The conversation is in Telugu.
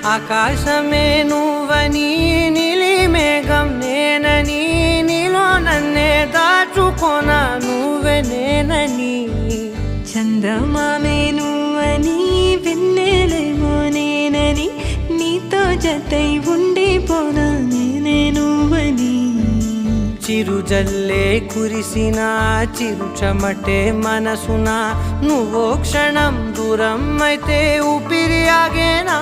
ఆకాశమే నువ్వని నీలి మేఘం నేనని నీలో నన్నే దాచుకొన నువ్వే నేనని చందమామే నువ్వని వెన్నెలేమో నేనని నీతో జతై ఉండిపోనా నేనే నువ్వని చిరుజల్లే కురిసిన చిరుచమటే మనసున నువ్వో క్షణం దూరం అయితే ఊపిరి ఆగేనా